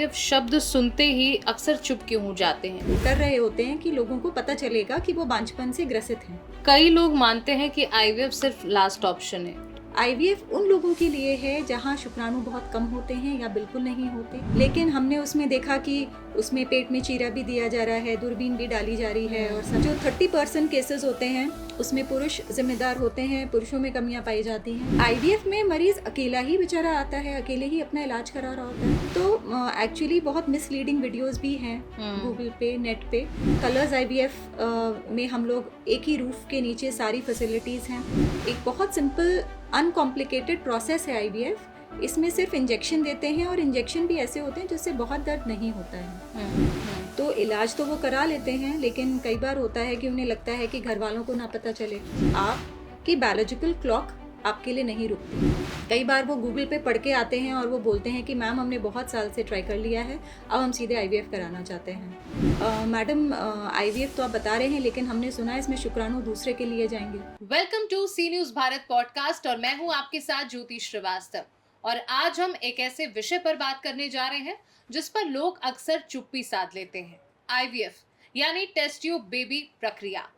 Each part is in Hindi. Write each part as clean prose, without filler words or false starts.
आईवीएफ शब्द सुनते ही अक्सर चुप क्यों हो जाते हैं? कर रहे होते हैं कि लोगों को पता चलेगा कि वो बांझपन से ग्रसित हैं। कई लोग मानते हैं कि आईवीएफ सिर्फ लास्ट ऑप्शन है। आईवीएफ उन लोगों के लिए है जहां शुक्राणु बहुत कम होते हैं या बिल्कुल नहीं होते, लेकिन हमने उसमें देखा कि उसमें पेट में चीरा भी दिया जा रहा है, दूरबीन भी डाली जा रही है, और जो 30% केसेस होते हैं उसमें पुरुष जिम्मेदार होते हैं, पुरुषों में कमियां पाई जाती हैं। आईवीएफ में मरीज अकेला ही बेचारा आता है, अकेले ही अपना इलाज करा रहा होता है। तो एक्चुअली बहुत मिसलीडिंग वीडियोस भी हैं गूगल पे, नेट पे। कलर्स आईवीएफ में हम लोग एक ही रूफ के नीचे सारी फैसिलिटीज़ हैं। एक बहुत सिंपल अनकॉम्प्लिकेटेड प्रोसेस है आईवीएफ। इसमें सिर्फ इंजेक्शन देते हैं, और इंजेक्शन भी ऐसे होते हैं जिससे बहुत दर्द नहीं होता है। तो इलाज तो वो करा लेते हैं, लेकिन कई बार होता है कि उन्हें लगता है कि घर वालों को ना पता चले। आपकी बायोलॉजिकल क्लॉक आपके लिए नहीं रुकती। कई बार वो गूगल पे पढ़ के आते हैं और वो बोलते हैं कि मैम हमने बहुत साल से ट्राई कर लिया है, अब हम सीधे आईवीएफ कराना चाहते हैं। मैडम आईवीएफ तो आप बता रहे हैं, लेकिन हमने सुना है इसमें शुक्राणु दूसरे के लिए जाएंगे। Welcome to C News Bharat podcast, और मैं हूं आपके साथ ज्योति श्रीवास्तव। और आज हम एक ऐसे विषय पर बात करने जा रहे हैं जिस पर लोग अक्सर चुप्पी साध लेते हैं। आईवीएफ यानी टेस्ट ट्यूब बेबी प्रक्रिया।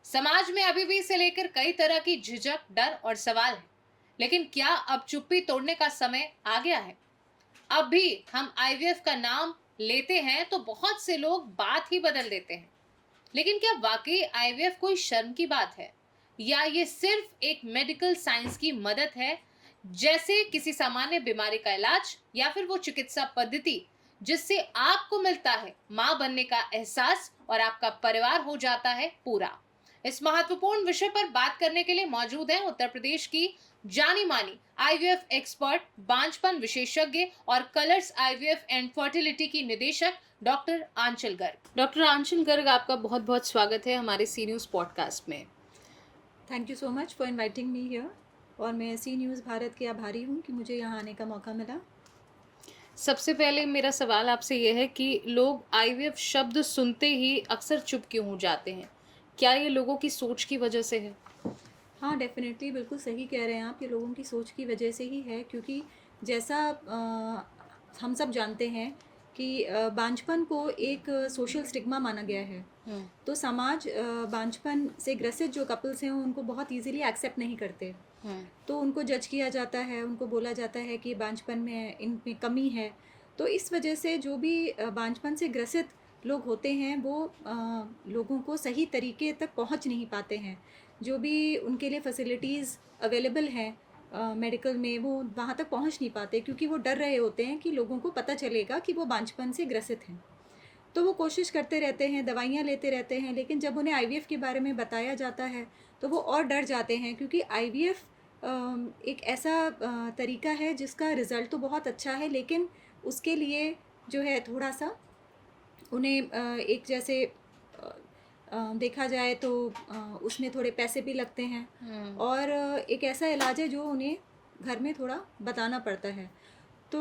समाज में अभी भी इसे लेकर कई तरह की झिझक, डर और सवाल है, लेकिन क्या अब चुप्पी तोड़ने का समय आ गया है? अब भी हम आईवीएफ का नाम लेते हैं तो बहुत से लोग बात ही बदल देते हैं। लेकिन क्या वाकई आईवीएफ कोई शर्म की बात है, या ये सिर्फ एक मेडिकल साइंस की मदद है, जैसे किसी सामान्य बीमारी का इलाज, या फिर वो चिकित्सा पद्धति जिससे आपको मिलता है मां बनने का एहसास और आपका परिवार हो जाता है पूरा? इस महत्वपूर्ण विषय पर बात करने के लिए मौजूद हैं उत्तर प्रदेश की जानी मानी आईवीएफ एक्सपर्ट, बांझपन विशेषज्ञ और कलर्स आईवीएफ एंड फर्टिलिटी की निदेशक डॉक्टर आंचल गर्ग। डॉक्टर आंचल गर्ग, आपका बहुत बहुत स्वागत है हमारे सी न्यूज पॉडकास्ट में। Thank you so much for inviting me here, और मैं सी न्यूज़ भारत की आभारी हूँ कि मुझे यहाँ आने का मौका मिला। सबसे पहले मेरा सवाल आपसे यह है कि लोग आईवीएफ शब्द सुनते ही अक्सर चुप क्यों हो जाते हैं? क्या ये लोगों की सोच की वजह से है? हाँ, डेफिनेटली बिल्कुल सही कह रहे हैं आप, ये लोगों की सोच की वजह से ही है, क्योंकि जैसा हम सब जानते हैं कि बांझपन को एक सोशल स्टिग्मा माना गया है। तो समाज बांझपन से ग्रसित जो कपल्स हैं उनको बहुत इजीली एक्सेप्ट नहीं करते। तो उनको जज किया जाता है, उनको बोला जाता है कि बांझपन में इनमें कमी है। तो इस वजह से जो भी बांझपन से ग्रसित लोग होते हैं वो लोगों को सही तरीके तक पहुंच नहीं पाते हैं। जो भी उनके लिए फैसिलिटीज़ अवेलेबल हैं मेडिकल में, वो वहाँ तक पहुँच नहीं पाते, क्योंकि वो डर रहे होते हैं कि लोगों को पता चलेगा कि वो बांझपन से ग्रसित हैं। तो वो कोशिश करते रहते हैं, दवाइयाँ लेते रहते हैं, लेकिन जब उन्हें आईवीएफ के बारे में बताया जाता है तो वो और डर जाते हैं, क्योंकि आईवीएफ एक ऐसा तरीका है जिसका रिज़ल्ट तो बहुत अच्छा है, लेकिन उसके लिए जो है थोड़ा सा उन्हें एक जैसे देखा जाए तो उसमें थोड़े पैसे भी लगते हैं, और एक ऐसा इलाज है जो उन्हें घर में थोड़ा बताना पड़ता है। तो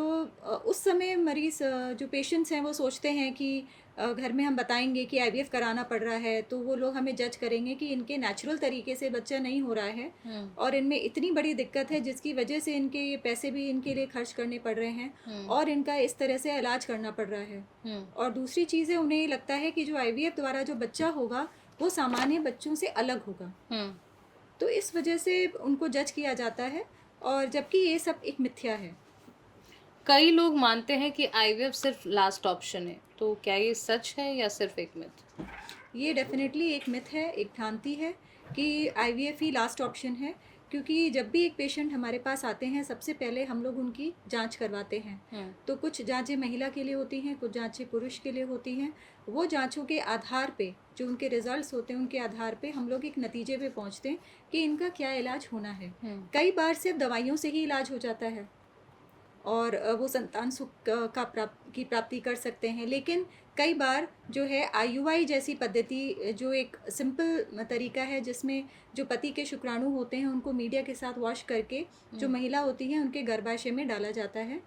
उस समय मरीज़ जो पेशेंट्स हैं वो सोचते हैं कि घर में हम बताएंगे कि आईवीएफ कराना पड़ रहा है तो वो लोग हमें जज करेंगे कि इनके नेचुरल तरीके से बच्चा नहीं हो रहा है, और इनमें इतनी बड़ी दिक्कत है जिसकी वजह से इनके ये पैसे भी इनके लिए खर्च करने पड़ रहे हैं, और इनका इस तरह से इलाज करना पड़ रहा है। और दूसरी चीज़ है, उन्हें लगता है कि जो आईवीएफ द्वारा जो बच्चा होगा वो सामान्य बच्चों से अलग होगा। तो इस वजह से उनको जज किया जाता है, और जबकि ये सब एक मिथ्या है। कई लोग मानते हैं कि आईवीएफ सिर्फ लास्ट ऑप्शन है, तो क्या ये सच है या सिर्फ एक मिथ? ये डेफिनेटली एक मिथ है, एक भ्रांति है कि आईवीएफ ही लास्ट ऑप्शन है, क्योंकि जब भी एक पेशेंट हमारे पास आते हैं सबसे पहले हम लोग उनकी जांच करवाते हैं। तो कुछ जांचें महिला के लिए होती हैं, कुछ जांचें पुरुष के लिए होती हैं। वो जांचों के आधार पे जो उनके रिजल्ट्स होते हैं उनके आधार पे हम लोग एक नतीजे पे पहुंचते हैं कि इनका क्या इलाज होना है। कई बार सिर्फ दवाइयों से ही इलाज हो जाता है और वो संतान सुख की प्राप्ति कर सकते हैं, लेकिन कई बार जो है आईयूआई जैसी पद्धति, जो एक सिंपल तरीका है जिसमें जो पति के शुक्राणु होते हैं उनको मीडिया के साथ वॉश करके जो महिला होती है उनके गर्भाशय में डाला जाता है।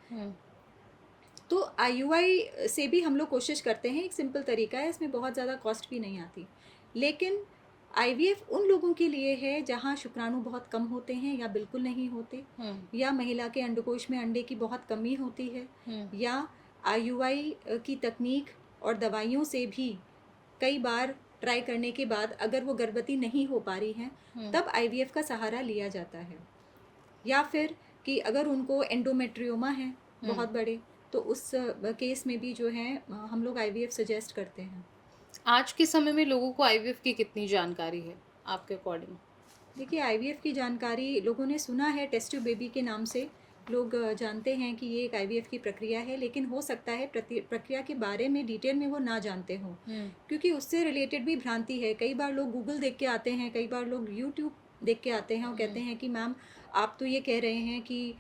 तो आईयूआई से भी हम लोग कोशिश करते हैं, एक सिंपल तरीका है, इसमें बहुत ज़्यादा कॉस्ट भी नहीं आती। लेकिन आईवीएफ उन लोगों के लिए है जहाँ शुक्राणु बहुत कम होते हैं या बिल्कुल नहीं होते, या महिला के अंडकोश में अंडे की बहुत कमी होती है, या आईयूआई की तकनीक और दवाइयों से भी कई बार ट्राई करने के बाद अगर वो गर्भवती नहीं हो पा रही हैं, तब आईवीएफ का सहारा लिया जाता है। या फिर कि अगर उनको एंडोमेट्रियोमा है बहुत बड़े, तो उस केस में भी जो है हम लोग आईवीएफ सजेस्ट करते हैं। आज के समय में लोगों को आईवीएफ की कितनी जानकारी है आपके अकॉर्डिंग? देखिए, आईवीएफ की जानकारी लोगों ने सुना है, टेस्ट ट्यूब बेबी के नाम से लोग जानते हैं कि ये एक आईवीएफ की प्रक्रिया है, लेकिन हो सकता है प्रक्रिया के बारे में डिटेल में वो ना जानते हों, क्योंकि उससे रिलेटेड भी भ्रांति है। कई बार लोग गूगल देख के आते हैं, कई बार लोग यूट्यूब देख के आते हैं और कहते हैं कि मैम आप तो ये कह रहे हैं कि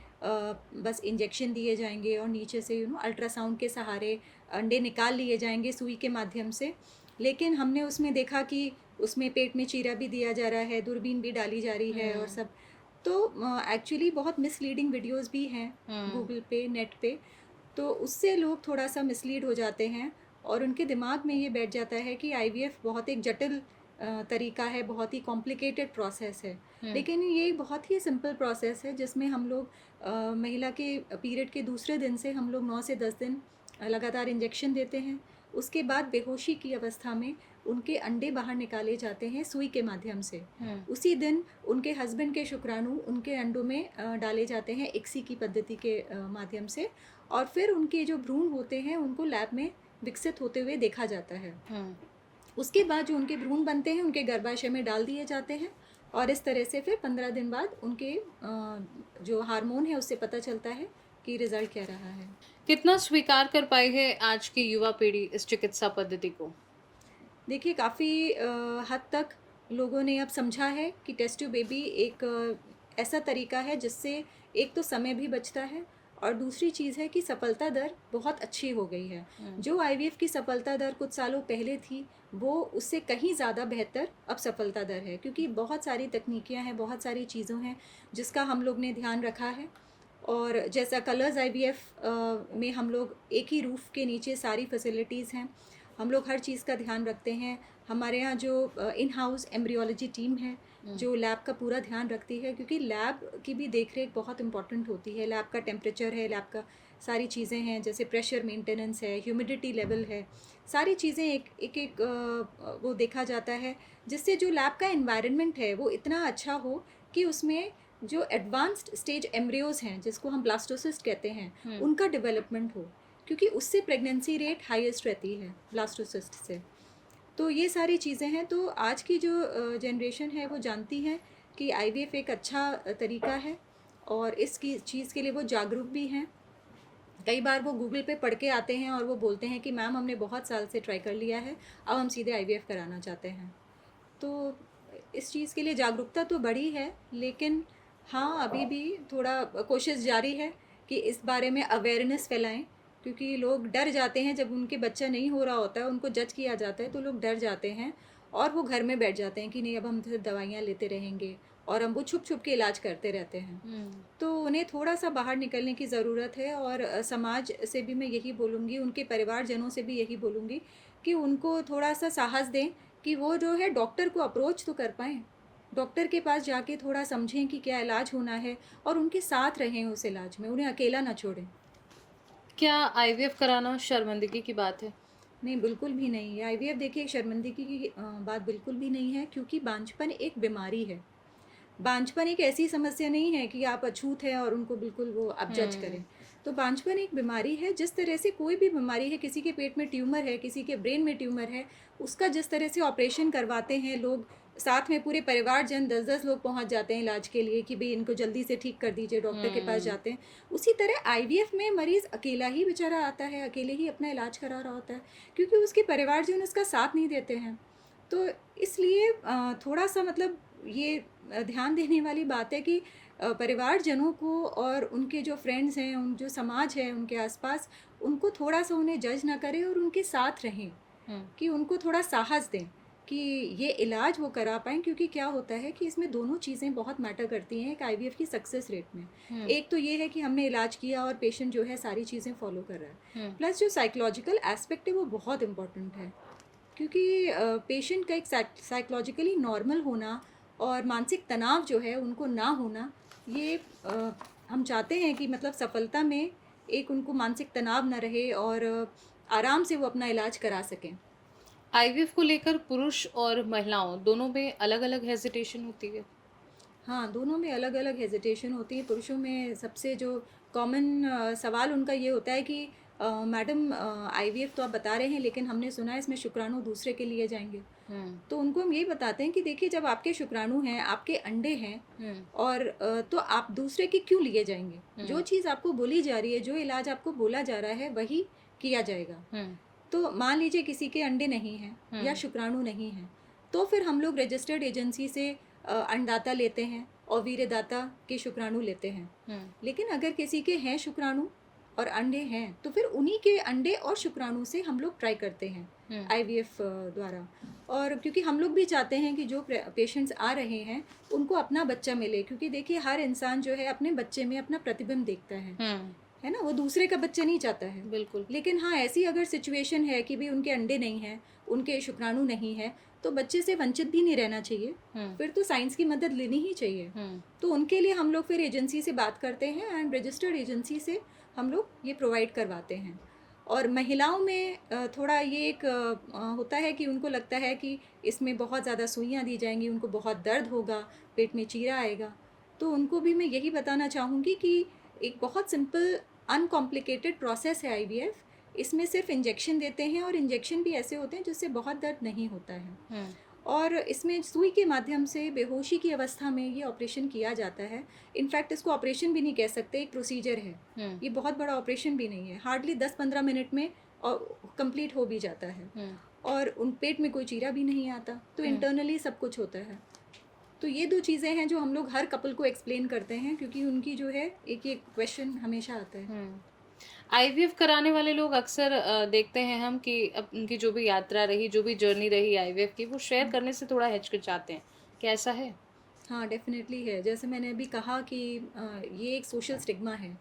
बस इंजेक्शन दिए जाएंगे और नीचे से अल्ट्रासाउंड के सहारे अंडे निकाल लिए जाएंगे सुई के माध्यम से, लेकिन हमने उसमें देखा कि उसमें पेट में चीरा भी दिया जा रहा है, दूरबीन भी डाली जा रही है और सब। तो एक्चुअली बहुत मिसलीडिंग वीडियोस भी हैं गूगल पे, नेट पे, तो उससे लोग थोड़ा सा मिसलीड हो जाते हैं और उनके दिमाग में ये बैठ जाता है कि आईवीएफ बहुत एक जटिल तरीका है, बहुत ही कॉम्प्लिकेटेड प्रोसेस है। लेकिन ये बहुत ही सिंपल प्रोसेस है जिसमें हम लोग महिला के पीरियड के दूसरे दिन से हम लोग 9 से 10 दिन लगातार इंजेक्शन देते हैं। उसके बाद बेहोशी की अवस्था में उनके अंडे बाहर निकाले जाते हैं सुई के माध्यम से। उसी दिन उनके हस्बैंड के शुक्राणु उनके अंडों में डाले जाते हैं इक्सी की पद्धति के माध्यम से, और फिर उनके जो भ्रूण होते हैं उनको लैब में विकसित होते हुए देखा जाता है। उसके बाद जो उनके भ्रूण बनते हैं उनके गर्भाशय में डाल दिए जाते हैं और इस तरह से फिर 15 दिन बाद उनके जो हार्मोन है उससे पता चलता है कि रिजल्ट क्या रहा है। कितना स्वीकार कर पाई है आज की युवा पीढ़ी इस चिकित्सा पद्धति को? देखिए, काफ़ी हद तक लोगों ने अब समझा है कि टेस्ट ट्यूब बेबी एक ऐसा तरीका है जिससे एक तो समय भी बचता है और दूसरी चीज़ है कि सफलता दर बहुत अच्छी हो गई है। जो आईवीएफ की सफलता दर कुछ सालों पहले थी, वो उससे कहीं ज़्यादा बेहतर अब सफलता दर है, क्योंकि बहुत सारी तकनीकियाँ हैं, बहुत सारी चीज़ों हैं जिसका हम लोग ने ध्यान रखा है। और जैसा कलर्स आईवीएफ में हम लोग एक ही रूफ़ के नीचे सारी फैसिलिटीज़ हैं, हम लोग हर चीज़ का ध्यान रखते हैं। हमारे यहाँ जो इन हाउस एम्ब्रियोलॉजी टीम है जो लैब का पूरा ध्यान रखती है, क्योंकि लैब की भी देखरेख बहुत इंपॉर्टेंट होती है। लैब का टेम्परेचर है, लैब का सारी चीज़ें हैं, जैसे प्रेशर मेंटेनेंस है, ह्यूमिडिटी लेवल है, सारी चीज़ें एक वो देखा जाता है, जिससे जो लैब का एनवायरनमेंट है वो इतना अच्छा हो कि उसमें जो एडवांस्ड स्टेज एम्ब्रियोज हैं जिसको हम ब्लास्टोसिस्ट कहते हैं उनका डेवलपमेंट हो, क्योंकि उससे प्रेगनेंसी रेट हाईएस्ट रहती है ब्लास्टोसिस्ट से। तो ये सारी चीज़ें हैं। तो आज की जो जनरेशन है वो जानती है कि आईवीएफ एक अच्छा तरीका है और इसकी चीज़ के लिए वो जागरूक भी हैं। कई बार वो गूगल पे पढ़ के आते हैं और वो बोलते हैं कि मैम हमने बहुत साल से ट्राई कर लिया है, अब हम सीधे आईवीएफ कराना चाहते हैं। तो इस चीज़ के लिए जागरूकता तो बढ़ी है, लेकिन हाँ, अभी भी थोड़ा कोशिश जारी है कि इस बारे में अवेयरनेस फैलाएं, क्योंकि लोग डर जाते हैं जब उनके बच्चा नहीं हो रहा होता है, उनको जज किया जाता है, तो लोग डर जाते हैं और वो घर में बैठ जाते हैं कि नहीं अब हम सिर्फ दवाइयाँ लेते रहेंगे और हम वो छुप छुप के इलाज करते रहते हैं। तो उन्हें थोड़ा सा बाहर निकलने की ज़रूरत है और समाज से भी मैं यही बोलूँगी, उनके परिवारजनों से भी यही बोलूँगी कि उनको थोड़ा सा साहस दें कि वो जो है डॉक्टर को अप्रोच तो कर पाएँ, डॉक्टर के पास जाके थोड़ा समझें कि क्या इलाज होना है और उनके साथ रहें उस इलाज में, उन्हें अकेला ना छोड़ें। क्या आईवीएफ कराना शर्मिंदगी की बात है? नहीं, बिल्कुल भी नहीं है। आईवीएफ देखिए शर्मिंदगी की बात बिल्कुल भी नहीं है, क्योंकि बांझपन एक बीमारी है। बांझपन एक ऐसी समस्या नहीं है कि आप अछूत हैं और उनको बिल्कुल वो आप जज करें। तो बांझपन एक बीमारी है, जिस तरह से कोई भी बीमारी है, किसी के पेट में ट्यूमर है, किसी के ब्रेन में ट्यूमर है, उसका जिस तरह से ऑपरेशन करवाते हैं लोग, साथ में पूरे परिवारजन 10-10 लोग पहुंच जाते हैं इलाज के लिए कि भाई इनको जल्दी से ठीक कर दीजिए, डॉक्टर के पास जाते हैं। उसी तरह आईवीएफ में मरीज़ अकेला ही बेचारा आता है, अकेले ही अपना इलाज करा रहा होता है, क्योंकि उसके परिवारजन उसका साथ नहीं देते हैं। तो इसलिए थोड़ा सा मतलब ये ध्यान देने वाली बात है कि परिवारजनों को और उनके जो फ्रेंड्स हैं, उन जो समाज है उनके आसपास, उनको थोड़ा सा उन्हें जज ना करें और उनके साथ रहें, कि उनको थोड़ा साहस दें कि ये इलाज वो करा पाएँ, क्योंकि क्या होता है कि इसमें दोनों चीज़ें बहुत मैटर करती हैं एक आईवीएफ की सक्सेस रेट में। एक तो ये है कि हमने इलाज किया और पेशेंट जो है सारी चीज़ें फॉलो कर रहा है, प्लस जो साइकोलॉजिकल एस्पेक्ट है वो बहुत इम्पॉर्टेंट है, क्योंकि पेशेंट का एक साइकोलॉजिकली नॉर्मल होना और मानसिक तनाव जो है उनको ना होना, ये हम चाहते हैं कि मतलब सफलता में एक उनको मानसिक तनाव ना रहे और आराम से वो अपना इलाज करा सकें। आईवीएफ को लेकर पुरुष और महिलाओं दोनों में अलग-अलग हेजिटेशन होती है। हाँ, दोनों में अलग-अलग हेजिटेशन होती है। पुरुषों में सबसे जो कॉमन सवाल उनका ये होता है कि मैडम आईवीएफ तो आप बता रहे हैं, लेकिन हमने सुना है इसमें शुक्राणु दूसरे के लिए जाएँगे। तो उनको हम यही बताते हैं कि देखिए, जब आपके शुक्राणु हैं, आपके अंडे हैं और तो आप दूसरे के क्यों लिए जाएँगे? जो चीज़ आपको बोली जा रही है, जो इलाज आपको बोला जा रहा है, वही किया जाएगा। तो मान लीजिए किसी के अंडे नहीं हैं या शुक्राणु नहीं हैं, तो फिर हम लोग रजिस्टर्ड एजेंसी से अंडदाता लेते हैं और वीर्यदाता के शुक्राणु लेते हैं। लेकिन अगर किसी के हैं शुक्राणु और अंडे हैं, तो फिर उन्हीं के अंडे और शुक्राणु से हम लोग ट्राई करते हैं आईवीएफ द्वारा। और क्योंकि हम लोग भी चाहते हैं कि जो पेशेंट्स आ रहे हैं उनको अपना बच्चा मिले, क्योंकि देखिए हर इंसान जो है अपने बच्चे में अपना प्रतिबिंब देखता है ना, वो दूसरे का बच्चा नहीं चाहता है। बिल्कुल। लेकिन हाँ, ऐसी अगर सिचुएशन है कि भाई उनके अंडे नहीं हैं, उनके शुक्राणु नहीं है, तो बच्चे से वंचित भी नहीं रहना चाहिए। फिर तो साइंस की मदद लेनी ही चाहिए। तो उनके लिए हम लोग फिर एजेंसी से बात करते हैं एंड रजिस्टर्ड एजेंसी से हम लोग ये प्रोवाइड करवाते हैं। और महिलाओं में थोड़ा ये एक होता है कि उनको लगता है कि इसमें बहुत ज़्यादा सुइयाँ दी जाएंगी, उनको बहुत दर्द होगा, पेट में चीरा आएगा। तो उनको भी मैं यही बताना चाहूँगी कि एक बहुत सिंपल अनकॉम्प्लिकेटेड प्रोसेस है आईवीएफ। इसमें सिर्फ इंजेक्शन देते हैं और इंजेक्शन भी ऐसे होते हैं जिससे बहुत दर्द नहीं होता है। और इसमें सुई के माध्यम से बेहोशी की अवस्था में ये ऑपरेशन किया जाता है। इनफैक्ट इसको ऑपरेशन भी नहीं कह सकते, एक प्रोसीजर है। ये बहुत बड़ा ऑपरेशन भी नहीं है, हार्डली 10-15 मिनट में कंप्लीट हो भी जाता है। और उन पेट में कोई चीरा भी नहीं आता, तो इंटरनली सब कुछ होता है। तो ये 2 चीज़ें हैं जो हम लोग हर कपल को एक्सप्लेन करते हैं, क्योंकि उनकी जो है एक क्वेश्चन हमेशा आता है। आईवीएफ कराने वाले लोग अक्सर देखते हैं हम कि उनकी जो भी यात्रा रही, जो भी जर्नी रही आईवीएफ की, वो शेयर करने से थोड़ा हिचकिचाते हैं। क्या ऐसा है? हाँ, डेफिनेटली है। जैसे मैंने अभी कहा कि ये एक सोशल स्टिग्मा है।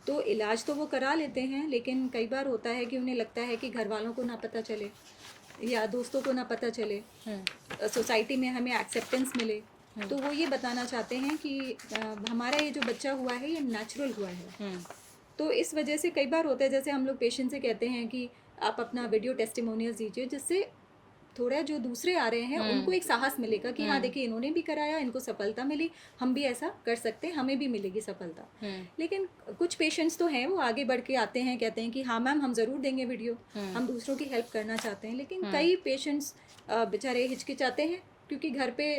तो इलाज तो वो करा लेते हैं, लेकिन कई बार होता है कि उन्हें लगता है कि घर वालों को ना पता चले या दोस्तों को ना पता चले, सोसाइटी में हमें एक्सेप्टेंस मिले। तो वो ये बताना चाहते हैं कि हमारा ये जो बच्चा हुआ है ये नेचुरल हुआ है। तो इस वजह से कई बार होता है, जैसे हम लोग पेशेंट से कहते हैं कि आप अपना वीडियो टेस्टिमोनियल दीजिए, जिससे थोड़ा जो दूसरे आ रहे हैं उनको एक साहस मिलेगा कि हाँ देखिए, इन्होंने भी कराया, इनको सफलता मिली, हम भी ऐसा कर सकते हैं, हमें भी मिलेगी सफलता। लेकिन कुछ पेशेंट्स तो हैं वो आगे बढ़ के आते हैं, कहते हैं कि हाँ मैम, हम ज़रूर देंगे वीडियो, हम दूसरों की हेल्प करना चाहते हैं। लेकिन कई पेशेंट्स बेचारे हिचकिचाते हैं, क्योंकि घर पे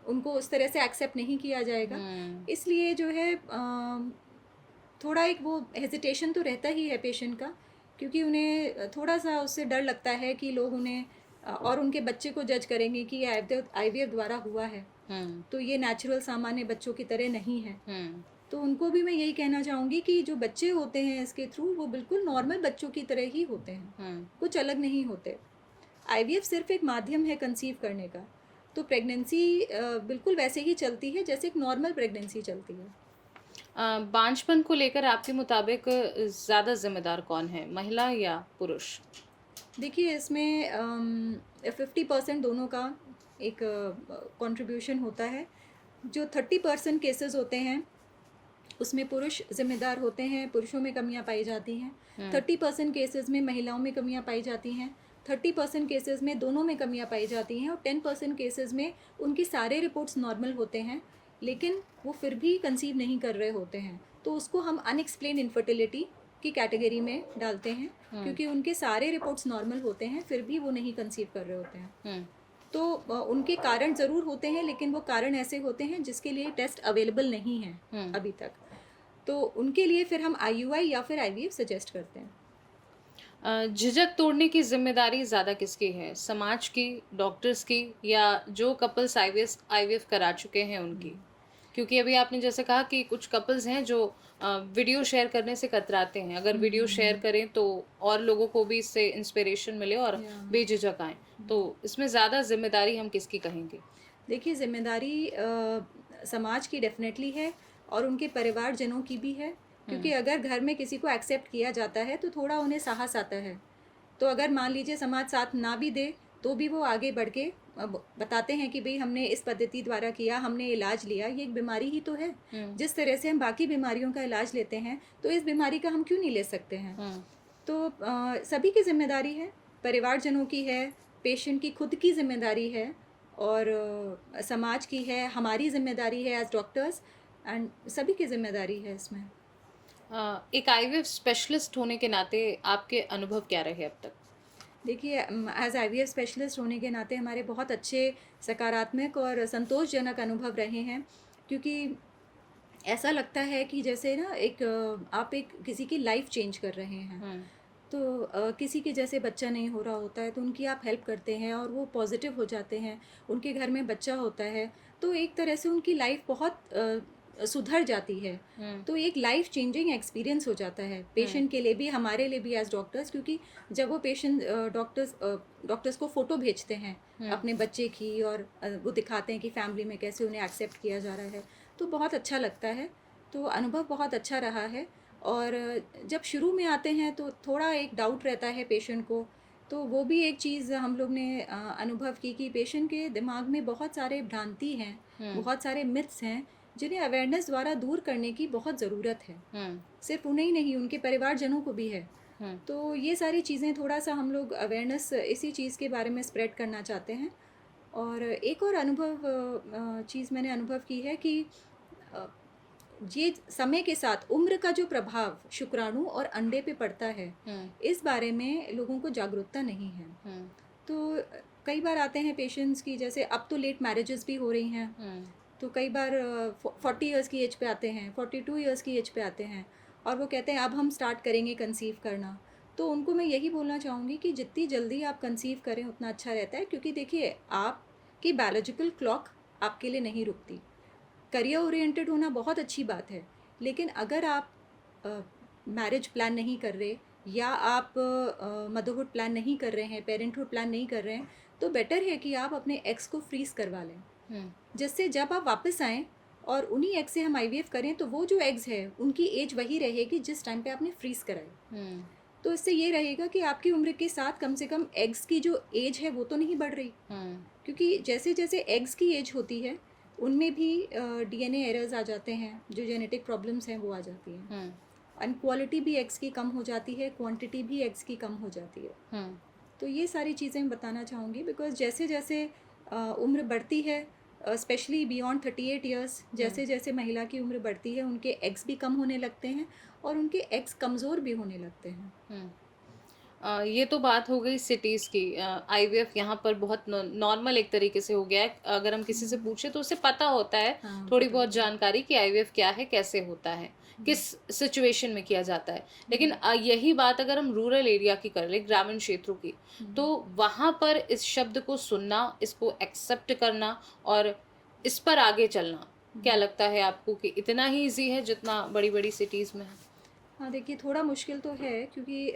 उनको उस तरह से एक्सेप्ट नहीं किया जाएगा। इसलिए जो है थोड़ा एक वो हेजिटेशन तो रहता ही है पेशेंट का, क्योंकि उन्हें थोड़ा सा उससे डर लगता है कि लोग उन्हें और उनके बच्चे को जज करेंगे कि ये आईवीएफ द्वारा हुआ है, तो ये नेचुरल सामान्य बच्चों की तरह नहीं है। तो उनको भी मैं यही कहना चाहूँगी कि जो बच्चे होते हैं इसके थ्रू, वो बिल्कुल नॉर्मल बच्चों की तरह ही होते हैं, कुछ अलग नहीं होते। आईवीएफ सिर्फ एक माध्यम है कंसीव करने का। तो प्रेगनेंसी बिल्कुल वैसे ही चलती है जैसे एक नॉर्मल प्रेगनेंसी चलती है। बांझपन को लेकर आपके मुताबिक ज़्यादा जिम्मेदार कौन है, महिला या पुरुष? देखिए, इसमें 50% दोनों का एक कंट्रीब्यूशन होता है। जो 30% केसेस होते हैं उसमें पुरुष जिम्मेदार होते हैं, पुरुषों में कमियां पाई जाती हैं। 30% केसेस में महिलाओं में कमियां पाई जाती हैं। 30% केसेस में दोनों में कमियां पाई जाती हैं। और 10% केसेस में उनकी सारे रिपोर्ट्स नॉर्मल होते हैं, लेकिन वो फिर भी कंसीव नहीं कर रहे होते हैं। तो उसको हम अनएक्सप्लेन इनफर्टिलिटी की कैटेगरी में डालते हैं, क्योंकि उनके सारे रिपोर्ट्स नॉर्मल होते हैं, फिर भी वो नहीं कंसीव कर रहे होते हैं। तो उनके कारण ज़रूर होते हैं, लेकिन वो कारण ऐसे होते हैं जिसके लिए टेस्ट अवेलेबल नहीं है अभी तक। तो उनके लिए फिर हम आईयूआई या फिर आईवीएफ सजेस्ट करते हैं। झिझक तोड़ने की जिम्मेदारी ज़्यादा किसकी है, समाज की, डॉक्टर्स की, या जो कपल्स आईवीएफ करा चुके हैं उनकी? क्योंकि अभी आपने जैसे कहा कि कुछ कपल्स हैं जो वीडियो शेयर करने से कतराते हैं, अगर वीडियो शेयर करें तो और लोगों को भी इससे इंस्पिरेशन मिले और बेझिझक आएँ, तो इसमें ज़्यादा जिम्मेदारी हम किसकी कहेंगे? देखिए, जिम्मेदारी समाज की डेफिनेटली है और उनके परिवारजनों की भी है, क्योंकि अगर घर में किसी को एक्सेप्ट किया जाता है तो थोड़ा उन्हें साहस आता है। तो अगर मान लीजिए समाज साथ ना भी दे तो भी वो आगे बढ़ के बताते हैं कि भाई हमने इस पद्धति द्वारा किया, हमने इलाज लिया, ये एक बीमारी ही तो है। जिस तरह से हम बाकी बीमारियों का इलाज लेते हैं तो इस बीमारी का हम क्यों नहीं ले सकते हैं। तो सभी की जिम्मेदारी है, परिवारजनों की है, पेशेंट की खुद की जिम्मेदारी है, और समाज की है, हमारी जिम्मेदारी है एज डॉक्टर्स, एंड सभी की जिम्मेदारी है इसमें। एक आईवीएफ स्पेशलिस्ट होने के नाते आपके अनुभव क्या रहे अब तक? देखिए, एज आईवीएफ स्पेशलिस्ट होने के नाते हमारे बहुत अच्छे, सकारात्मक और संतोषजनक अनुभव रहे हैं, क्योंकि ऐसा लगता है कि जैसे ना आप एक किसी की लाइफ चेंज कर रहे हैं। तो किसी के जैसे बच्चा नहीं हो रहा होता है तो उनकी आप हेल्प करते हैं और वो पॉजिटिव हो जाते हैं, उनके घर में बच्चा होता है तो एक तरह से उनकी लाइफ बहुत सुधर जाती है। तो एक लाइफ चेंजिंग एक्सपीरियंस हो जाता है पेशेंट के लिए भी, हमारे लिए भी एज डॉक्टर्स, क्योंकि जब वो पेशेंट डॉक्टर्स को फ़ोटो भेजते हैं अपने बच्चे की, और वो दिखाते हैं कि फैमिली में कैसे उन्हें एक्सेप्ट किया जा रहा है, तो बहुत अच्छा लगता है। तो अनुभव बहुत अच्छा रहा है। और जब शुरू में आते हैं तो थोड़ा एक डाउट रहता है पेशेंट को, तो वो भी एक चीज़ हम लोग ने अनुभव की कि पेशेंट के दिमाग में बहुत सारे भ्रांति हैं, बहुत सारे मिथ्स हैं, जिन्हें अवेयरनेस द्वारा दूर करने की बहुत ज़रूरत है। सिर्फ उन्हें ही नहीं, उनके परिवारजनों को भी है। तो ये सारी चीज़ें थोड़ा सा हम लोग अवेयरनेस इसी चीज़ के बारे में स्प्रेड करना चाहते हैं। और एक और चीज़ मैंने अनुभव की है कि ये समय के साथ उम्र का जो प्रभाव शुक्राणु और अंडे पे पड़ता है, इस बारे में लोगों को जागरूकता नहीं है। तो कई बार आते हैं पेशेंट्स की, जैसे अब तो लेट मैरिजेस भी हो रही हैं, तो कई बार 40 इयर्स की एज पे आते हैं, 42 इयर्स की एज पे आते हैं, और वो कहते हैं अब हम स्टार्ट करेंगे कंसीव करना। तो उनको मैं यही बोलना चाहूँगी कि जितनी जल्दी आप कंसीव करें उतना अच्छा रहता है, क्योंकि देखिए आपकी बायोलॉजिकल क्लॉक आपके लिए नहीं रुकती। करियर ओरिएंटेड होना बहुत अच्छी बात है, लेकिन अगर आप मैरिज प्लान नहीं कर रहे, या आप मदरहुड प्लान नहीं कर रहे हैं, पेरेंटहुड प्लान नहीं कर रहे हैं, तो बेटर है कि आप अपने एग्स को फ्रीज़ करवा लें, जिससे जब आप वापस आएँ और उन्हीं एग से हम आईवीएफ करें तो वो जो एग्स है उनकी एज वही रहेगी जिस टाइम पे आपने फ्रीज़ कराई। तो इससे ये रहेगा कि आपकी उम्र के साथ कम से कम एग्स की जो एज है वो तो नहीं बढ़ रही, क्योंकि जैसे जैसे एग्स की एज होती है उनमें भी डीएनए एरर्स आ जाते हैं, जो जेनेटिक प्रॉब्लम्स हैं वो आ जाती हैं, एंड क्वालिटी भी एग्स की कम हो जाती है, क्वांटिटी भी एग्स की कम हो जाती है। तो ये सारी चीज़ें मैं बताना चाहूँगी, बिकॉज जैसे जैसे उम्र बढ़ती है, स्पेशली बियॉन्ड 38 इयर्स, जैसे जैसे महिला की उम्र बढ़ती है उनके एग्स भी कम होने लगते हैं और उनके एग्स कमज़ोर भी होने लगते हैं। ये तो बात हो गई सिटीज़ की। आईवीएफ यहाँ पर बहुत नॉर्मल एक तरीके से हो गया है। अगर हम किसी से पूछे तो उसे पता होता है थोड़ी बहुत जानकारी कि आईवीएफ क्या है, कैसे होता है, किस सिचुएशन में किया जाता है। लेकिन यही बात अगर हम रूरल एरिया की कर ले, ग्रामीण क्षेत्रों की, तो वहाँ पर इस शब्द को सुनना, इसको एक्सेप्ट करना और इस पर आगे चलना, क्या लगता है आपको कि इतना ही ईजी है जितना बड़ी बड़ी सिटीज़ में है? हाँ, देखिए थोड़ा मुश्किल तो है, क्योंकि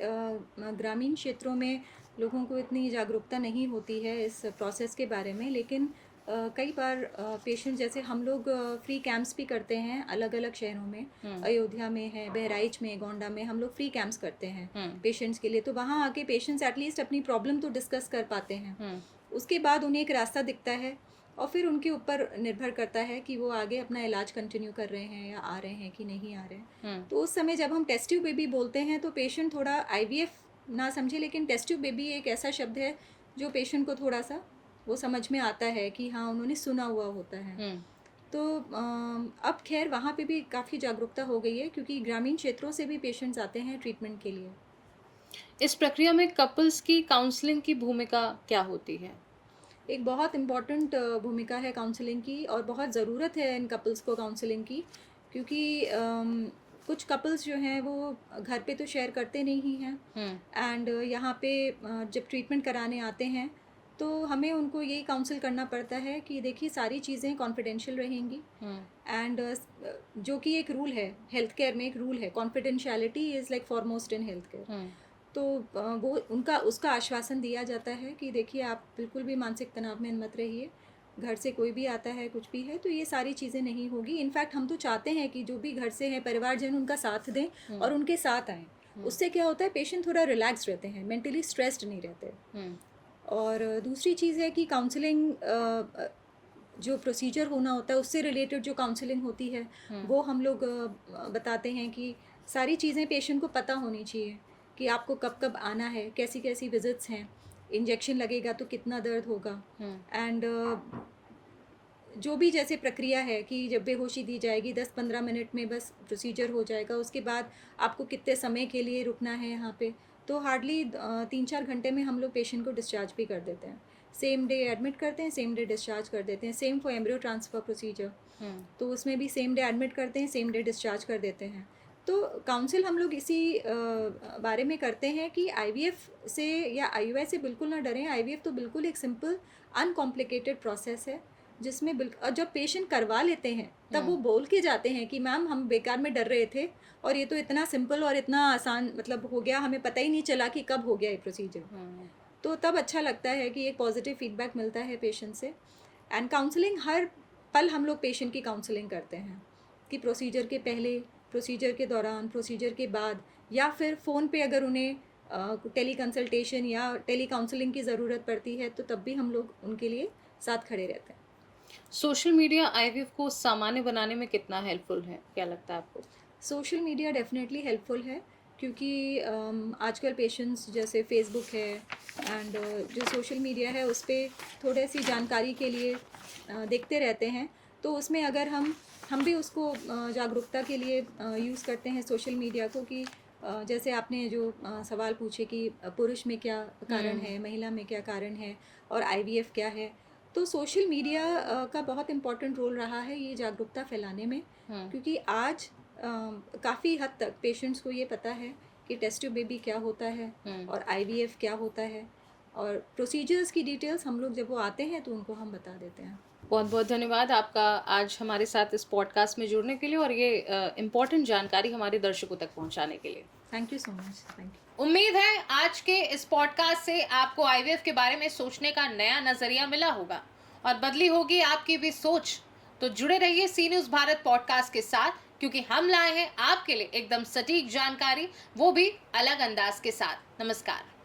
ग्रामीण क्षेत्रों में लोगों को इतनी जागरूकता नहीं होती है इस प्रोसेस के बारे में, लेकिन कई बार पेशेंट, जैसे हम लोग फ्री कैंप्स भी करते हैं अलग अलग शहरों में, अयोध्या में है, बहराइच में, गोंडा में, हम लोग फ्री कैंप्स करते हैं पेशेंट्स के लिए। तो वहाँ आके पेशेंट्स एटलीस्ट अपनी प्रॉब्लम तो डिस्कस कर पाते हैं, उसके बाद उन्हें एक रास्ता दिखता है, और फिर उनके ऊपर निर्भर करता है कि वो आगे अपना इलाज कंटिन्यू कर रहे हैं या आ रहे हैं कि नहीं आ रहे हैं। तो उस समय जब हम टेस्ट ट्यूब बेबी बोलते हैं तो पेशेंट थोड़ा आईवीएफ ना समझे, लेकिन टेस्ट ट्यूब बेबी एक ऐसा शब्द है जो पेशेंट को थोड़ा सा वो समझ में आता है कि हाँ, उन्होंने सुना हुआ होता है। तो अब खैर वहाँ पे भी काफ़ी जागरूकता हो गई है, क्योंकि ग्रामीण क्षेत्रों से भी पेशेंट्स आते हैं ट्रीटमेंट के लिए। इस प्रक्रिया में कपल्स की काउंसलिंग की भूमिका क्या होती है? एक बहुत इम्पॉर्टेंट भूमिका है काउंसलिंग की, और बहुत ज़रूरत है इन कपल्स को काउंसलिंग की, क्योंकि कुछ कपल्स जो हैं वो घर पे तो शेयर करते नहीं हैं, एंड यहाँ पे जब ट्रीटमेंट कराने आते हैं तो हमें उनको यही काउंसिल करना पड़ता है कि देखिए सारी चीज़ें कॉन्फिडेंशियल रहेंगी, एंड जो कि एक रूल है हेल्थ केयर में, एक रूल है, confidentiality is like foremost in health care. तो वो उसका आश्वासन दिया जाता है कि देखिए आप बिल्कुल भी मानसिक तनाव में मत रहिए, घर से कोई भी आता है, कुछ भी है, तो ये सारी चीज़ें नहीं होगी। इनफैक्ट हम तो चाहते हैं कि जो भी घर से हैं परिवारजन उनका साथ दें और उनके साथ आएँ। उससे क्या होता है, पेशेंट थोड़ा रिलैक्स रहते हैं, मेंटली स्ट्रेस्ड नहीं रहते। और दूसरी चीज़ है कि काउंसलिंग जो प्रोसीजर होना होता है उससे रिलेटेड जो काउंसलिंग होती है वो हम लोग बताते हैं कि सारी चीज़ें पेशेंट को पता होनी चाहिए कि आपको कब कब आना है, कैसी कैसी विजिट्स हैं, इंजेक्शन लगेगा तो कितना दर्द होगा, एंड जो भी जैसे प्रक्रिया है कि जब बेहोशी दी जाएगी 10-15 मिनट में बस प्रोसीजर हो जाएगा, उसके बाद आपको कितने समय के लिए रुकना है यहाँ पे, तो हार्डली 3-4 घंटे में हम लोग पेशेंट को डिस्चार्ज भी कर देते हैं। सेम डे एडमिट करते हैं, सेम डे डिस्चार्ज कर देते हैं। Same for embryo transfer procedure, तो उसमें भी सेम डे एडमिट करते हैं, सेम डे डिस्चार्ज कर देते हैं। तो काउंसिल हम लोग इसी बारे में करते हैं कि आईवीएफ से या आईयूआई से बिल्कुल ना डरें। आईवीएफ तो बिल्कुल एक सिंपल अनकॉम्प्लिकेटेड प्रोसेस है जिसमें और जब पेशेंट करवा लेते हैं तब वो बोल के जाते हैं कि मैम हम बेकार में डर रहे थे और ये तो इतना सिंपल और इतना आसान मतलब हो गया, हमें पता ही नहीं चला कि कब हो गया ये प्रोसीजर। तो तब अच्छा लगता है कि एक पॉजिटिव फीडबैक मिलता है पेशेंट से। एंड काउंसलिंग हर पल हम लोग पेशेंट की काउंसलिंग करते हैं कि प्रोसीजर के पहले, प्रोसीजर के दौरान, प्रोसीजर के बाद, या फिर फ़ोन पे अगर उन्हें टेली कंसल्टेशन या टेली काउंसलिंग की ज़रूरत पड़ती है तो तब भी हम लोग उनके लिए साथ खड़े रहते हैं। सोशल मीडिया आईवीएफ को सामान्य बनाने में कितना हेल्पफुल है, क्या लगता है आपको? सोशल मीडिया डेफिनेटली हेल्पफुल है क्योंकि आजकल पेशेंट्स जैसे फेसबुक है एंड जो सोशल मीडिया है उस पर थोड़ी सी जानकारी के लिए देखते रहते हैं, तो उसमें अगर हम भी उसको जागरूकता के लिए यूज़ करते हैं सोशल मीडिया को कि जैसे आपने जो सवाल पूछे कि पुरुष में क्या कारण है, महिला में क्या कारण है और आईवीएफ क्या है, तो सोशल मीडिया का बहुत इम्पोर्टेंट रोल रहा है ये जागरूकता फैलाने में, क्योंकि आज काफ़ी हद तक पेशेंट्स को ये पता है कि टेस्ट ट्यूब बेबी क्या होता है और आईवीएफ क्या होता है, और प्रोसीजर्स की डिटेल्स हम लोग जब वो आते हैं तो उनको हम बता देते हैं। बहुत बहुत धन्यवाद आपका आज हमारे साथ इस पॉडकास्ट में जुड़ने के लिए और ये इम्पोर्टेंट जानकारी हमारे दर्शकों तक पहुंचाने के लिए। Thank you so much. Thank you. उम्मीद है आज के इस पॉडकास्ट से आपको आईवीएफ के बारे में सोचने का नया नजरिया मिला होगा और बदली होगी आपकी भी सोच। तो जुड़े रहिए सी न्यूज़ भारत पॉडकास्ट के साथ, क्योंकि हम लाए हैं आपके लिए एकदम सटीक जानकारी, वो भी अलग अंदाज के साथ। नमस्कार।